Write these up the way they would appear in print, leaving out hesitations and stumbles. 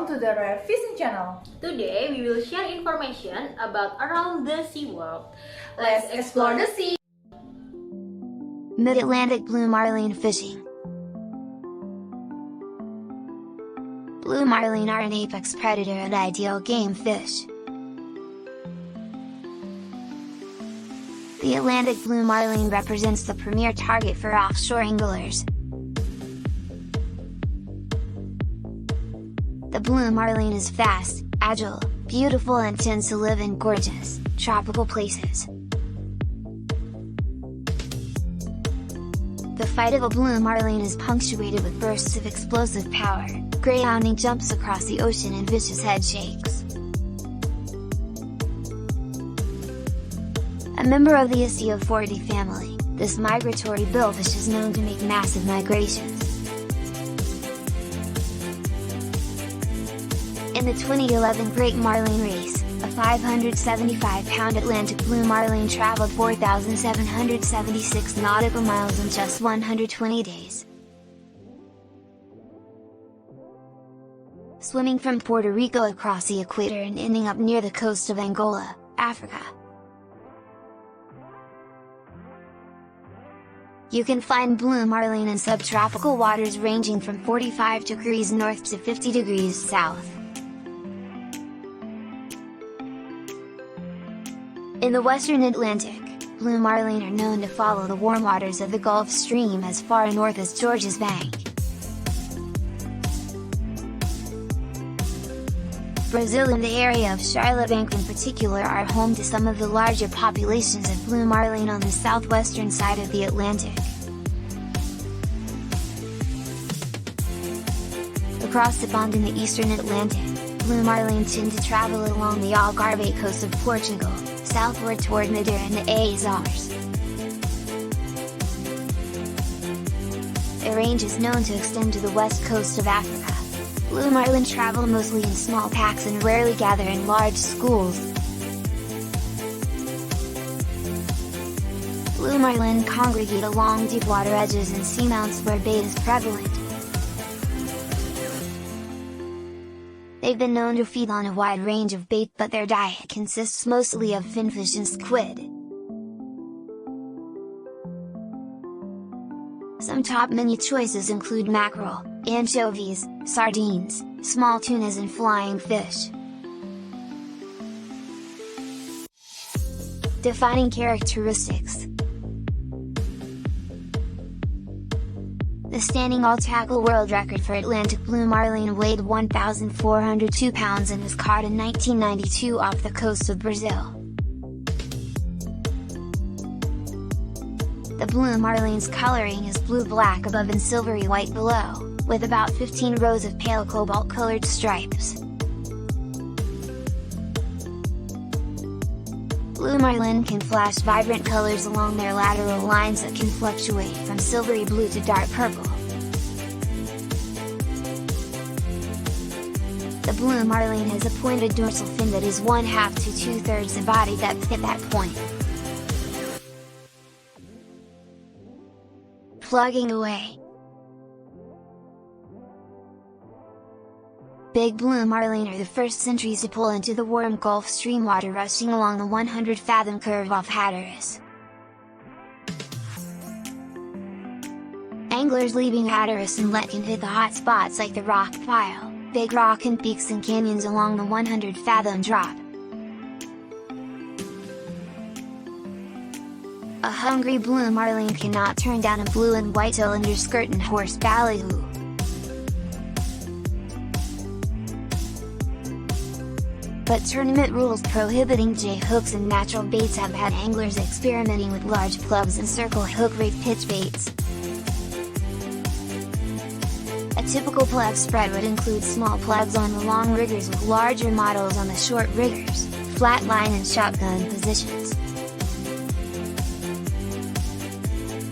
welcome to the Rev Fishing channel. Today we will share information about around the sea world. Let's explore the sea! Mid-Atlantic blue marlin fishing. Blue marlin are an apex predator and ideal game fish. The Atlantic blue marlin represents the premier target for offshore anglers. The blue marlin is fast, agile, beautiful and tends to live in gorgeous, tropical places. The fight of a blue marlin is punctuated with bursts of explosive power, greyhounding jumps across the ocean and vicious head shakes. A member of the Istiophoridae family, this migratory billfish is known to make massive migrations. In the 2011 Great Marlin Race, a 575-pound Atlantic blue marlin traveled 4,776 nautical miles in just 120 days. Swimming from Puerto Rico across the equator and ending up near the coast of Angola, Africa. You can find blue marlin in subtropical waters ranging from 45 degrees north to 50 degrees south. In the western Atlantic, blue marlin are known to follow the warm waters of the Gulf Stream as far north as Georges Bank. Brazil and the area of Charlotte Bank in particular are home to some of the larger populations of blue marlin on the southwestern side of the Atlantic. Across the pond in the eastern Atlantic, blue marlin tend to travel along the Algarve coast of Portugal, southward toward Madeira and the Azores. Their range is known to extend to the west coast of Africa. Blue marlin travel mostly in small packs and rarely gather in large schools. Blue marlin congregate along deep water edges and seamounts where bait is prevalent. They've been known to feed on a wide range of bait, but their diet consists mostly of finfish and squid. Some top menu choices include mackerel, anchovies, sardines, small tunas and flying fish. Defining characteristics. The standing all-tackle world record for Atlantic blue marlin weighed 1,402 pounds and was caught in 1992 off the coast of Brazil. The blue marlin's coloring is blue-black above and silvery white below, with about 15 rows of pale cobalt-colored stripes. Blue marlin can flash vibrant colors along their lateral lines that can fluctuate from silvery blue to dark purple. The blue marlin has a pointed dorsal fin that is 1/2 to 2/3 the body depth at that point. Plugging away. Big blue marlin are the first sentries to pull into the warm Gulf Stream water rushing along the 100-fathom curve off Hatteras. Anglers leaving Hatteras Inlet can hit the hot spots like the Rock Pile, Big Rock and peaks and canyons along the 100-fathom drop. A hungry blue marlin cannot turn down a blue and white cylinder skirt and horse ballyhoo. But tournament rules prohibiting J-hooks and natural baits have had anglers experimenting with large plugs and circle hook rig pitch baits. A typical plug spread would include small plugs on the long riggers with larger models on the short riggers, flat line and shotgun positions.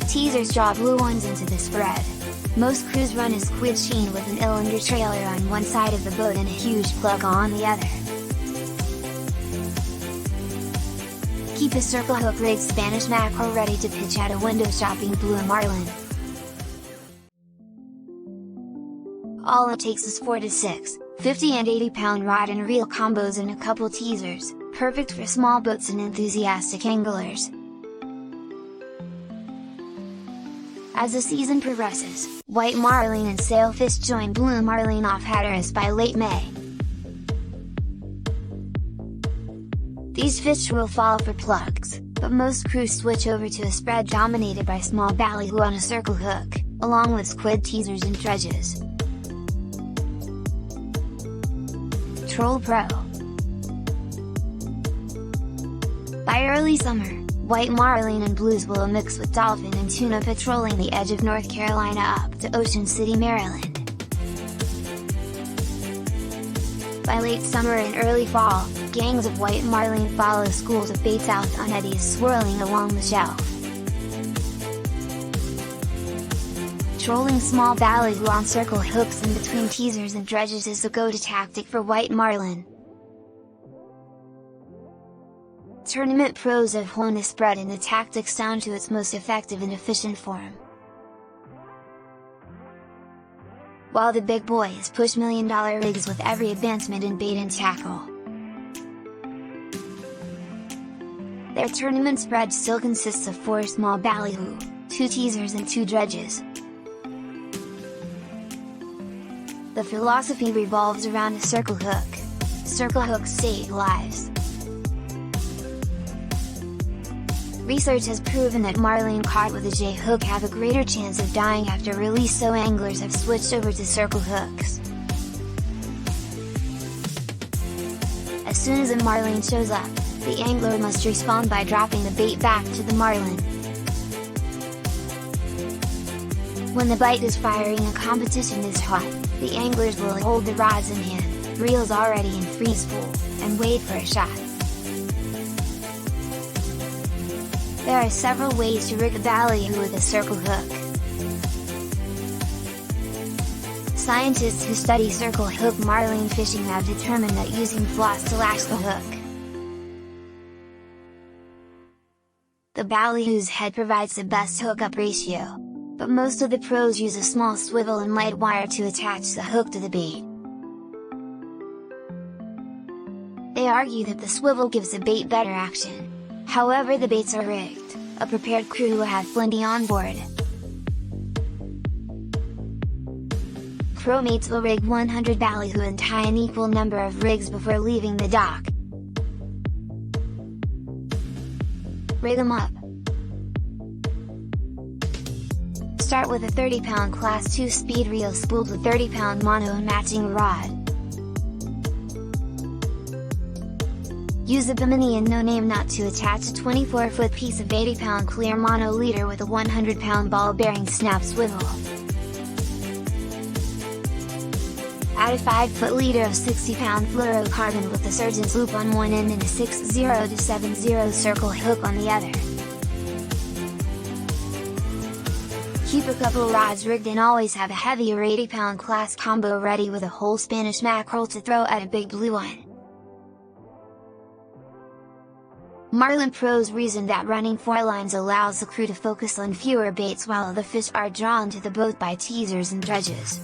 Teasers draw blue ones into the spread. Most crews run a squid sheen with an cylinder trailer on one side of the boat and a huge plug on the other. Keep a circle hook rigged Spanish mackerel ready to pitch at a window shopping blue marlin. All it takes is 4 to 6, 50 and 80-pound rod and reel combos and a couple teasers, perfect for small boats and enthusiastic anglers. As the season progresses, white marlin and sailfish join blue marlin off Hatteras by late May. These fish will fall for plugs, but most crews switch over to a spread dominated by small ballyhoo on a circle hook, along with squid teasers and dredges. Troll Pro. By early summer, white marlin and blues will mix with dolphin and tuna patrolling the edge of North Carolina up to Ocean City, Maryland. By late summer and early fall, gangs of white marlin follow schools of baits out on eddies swirling along the shelf. Trolling small ballyhoo on circle hooks in between teasers and dredges is the go-to tactic for white marlin. Tournament pros have honed the spread and the tactics down to its most effective and efficient form. While the big boys push million-dollar rigs with every advancement in bait and tackle, their tournament spread still consists of 4 small ballyhoo, 2 teasers and 2 dredges. The philosophy revolves around a circle hook. Circle hooks save lives. Research has proven that marlin caught with a J-hook have a greater chance of dying after release, so anglers have switched over to circle hooks. As soon as a marlin shows up, the angler must respond by dropping the bait back to the marlin. When the bite is firing and competition is hot, the anglers will hold the rods in hand, reels already in freeze pool, and wait for a shot. There are several ways to rig a ballyhoo with a circle hook. Scientists who study circle hook marlin fishing have determined that using floss to lash the hook, the ballyhoo's head provides the best hookup ratio, but most of the pros use a small swivel and light wire to attach the hook to the bait. They argue that the swivel gives the bait better action. However, the baits are rigged, a prepared crew will have plenty on board. Pro mates will rig 100 ballyhoo and tie an equal number of rigs before leaving the dock. Rig 'em up. Start with a 30-pound Class 2 speed reel spooled with 30-pound mono and matching rod. Use a bimini and no name knot to attach a 24-foot piece of 80-pound clear mono leader with a 100-pound ball-bearing snap swivel. Add a 5-foot leader of 60-pound fluorocarbon with a surgeon's loop on one end and a 60 to 70 circle hook on the other. Keep a couple rods rigged and always have a heavier 80-pound class combo ready with a whole Spanish mackerel to throw at a big blue one. Marlin pros reason that running 4 lines allows the crew to focus on fewer baits while the fish are drawn to the boat by teasers and dredges.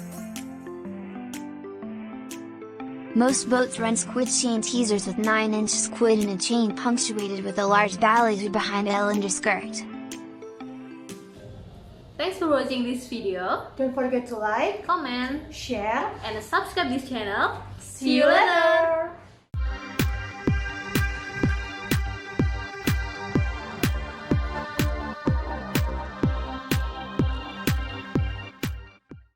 Most boats run squid chain teasers with 9-inch squid and a chain punctuated with a large ballyhoo behind L underskirt. Thanks for watching this video. Don't forget to like, Comment, share, and subscribe this channel. See you later!